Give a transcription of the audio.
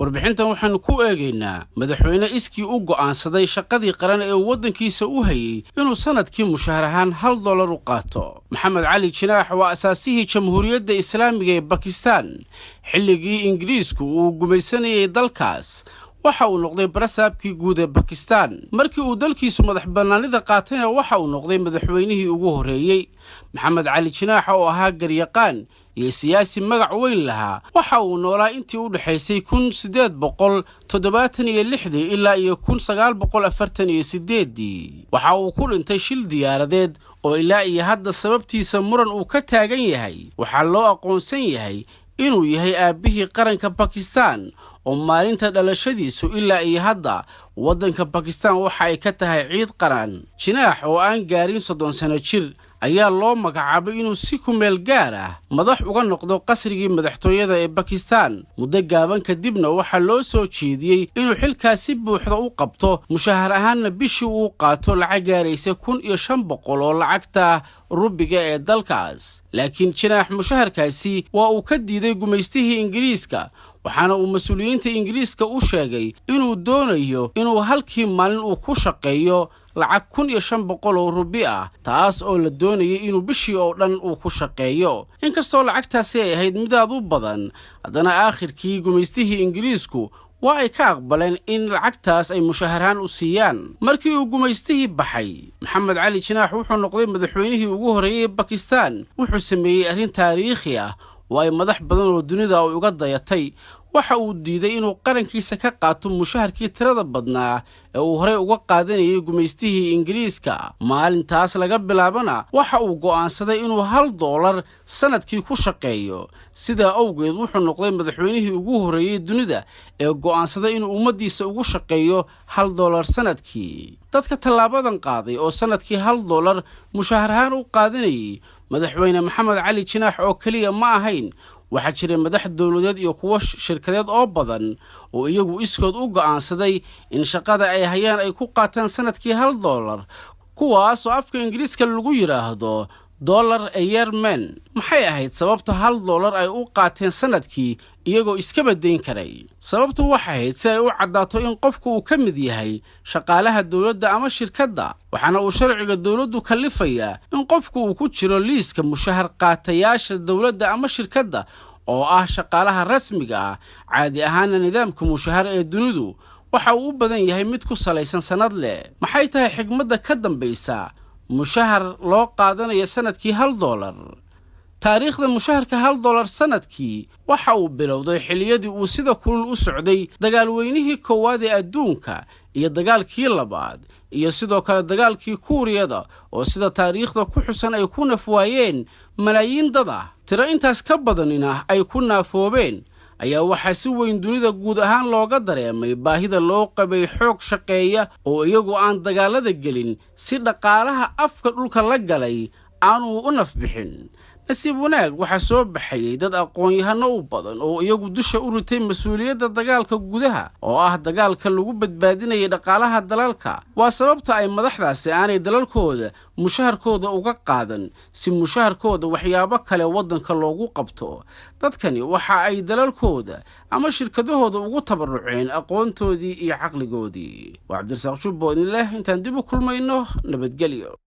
warbixintan waxaan ku eegaynaa madaxweyne iskii u go'aansaday shaqadii qaran ee waddankiisa u hayay inuu sanadkii mushahar ahaan $1 u qaato. Maxamed Cali Jinaax waa asaasihii Jamhuuriyadda Islaamiga ee Bakistan xilligii Ingiriisku uu gumaysanayay dalkaas. waxa uu noqday barasaabkii guud ee Bakistan markii uu dalkiisu madax bannaanida qaatayna waxa uu noqday madaxweynihii ugu horeeyay. Maxamed Cali Jinaax oo ahaa garyaqaan iyo siyaasi magac weyn lahaa waxa uu noolaa intii u dhaxaysay 1876 ilaa 1948 waxa uu ku dhintay shil diyaaradeed oo ilaa iyo hadda sababtiisa muran uu ka taagan yahay. waxaa loo aqoonsan yahay inuu yahay aabihii qaranka Bakistan oo maalinta dhalashadiisu ilaa iyo hadda waddanka Bakistan waxa ay ka tahay ciid qaran. Jinaax oo aan gaarin 30 sano jir ayaa loo magacaabay inuu si ku meel gaar ah madax uga noqdo qasrigii madaxtooyada ee Bakistan. muddo gaaban kadibna waxaa loo soo jeediyey inuu xilkaasi buuxda u qabto mushahar ahaanna bishii uu qaato lacag gaaraysa 1500 oo lacagta rubiga ee dalkaas. laakiin Jinaax mushaharkaasi waa uu ka diiday gumaystihii Ingiriiska waxaana uu mas'uuliyiinta Ingiriiska u sheegay inuu doonayo inuu halkii maalin uu ku shaqeeyo lacag 1500 oo rubi ah taas oo la doonayay inuu bishii oo dhan uu ku shaqeeyo. inkastoo lacagtaasi ay ahayd mid aad u badan haddana aakhirkii gumaystihii Ingiriisku waa ay ka aqbaleen in lacagtaas ay mushaharaan u siiyaan. markii uu gumaystihii baxay Maxamed Cali Jinaax wuxuu noqday madaxweynihii ugu horeeyay Bakistan. wuxuu sameeyay arrin taariikhi ah oo ay madax badan oo dunida uga dayatay. waxa uu diiday inuu qarankiisa ka qaato mushaharkii tirada badnaa ee uu horey uga qaadanayay gumaystihii Ingiriiska. maalintaas laga bilaabana waxa uu go'aansaday inuu $1 sanadkii ku shaqeeyo. sidaa awgeed wuxuu noqday madaxweynihii ugu horeeyay dunida ee go'aansaday inuu ummadiisa ugu shaqeeyo $1 sanadkii. dadka tallaabadan qaaday oo sanadkii $1 mushahar ahaan u qaadanayay madaxweyne Maxamed Cali Jinaax oo kaliya ma ahayn. waxaa jiray madax dawladeed iyo kuwo shirkadeed oo badan oo iyagu iskood u go'aansaday in shaqada ay hayaan ay ku qaataan sanadkii $1 kuwaas oo afka Ingiriiska lagu yiraahdo $1 a year man. maxay ahayd sababta $1 ay u qaateen sanadkii iyagoo iska badayn karay? sababtu waxay ahayd si ay u caddaato in qofku uu ka mid yahay shaqaalaha dawladda ama shirkadda. waxaana uu sharciga dawladdu kalifayaa in qofku uu ku jiro liiska mushahar qaatayaasha dawladda ama shirkadda oo ah shaqaalaha rasmiga ah. caadi ahaana nidaamka mushahar ee dunidu waxa uu u badan yahay mid ku salaysan sanad leh. maxay tahay xigmadda ka dambaysa mushahar loo qaadanayo sanadkii $1? taariikhda mushaharka $1 sanadkii waxa uu bilowday xilliyadii uu sida kulul u socday dagaalweynihii koowaad ee adduunka iyo dagaalkii labaad iyo sidoo kale dagaalkii Kuuriyada oo sida taariikhda ku xusan ay ku nafwaayeen malaayiin dad ah. tiro intaas ka badanina ay ku naafoobeen ayaa waxaa si weyn dunida guud ahaan looga dareemay baahida loo qabay xoog shaqeeya oo iyagu aan dagaalada gelin si dhaqaalaha afka dhulka la galay aanu u nafbixin. nasiib wanaag waxaa soo baxayay dad aqoon-yahano u badan oo iyagu dusha u ritay mas'uuliyadda dagaalka gudaha oo ah dagaalka lagu badbaadinayay dhaqaalaha dalalka. waa sababta ay madaxdaasi aanay dalalkooda mushaharkooda uga qaadan si mushaharkooda waxyaabo kale waddanka loogu qabto. dadkani waxa ay dalalkooda ama shirkadahooda ugu tabaruceen aqoontoodii iyo caqligoodii. waa Cabdirasaaq Shubbo intaan dib u kulmayno nabadgelyo.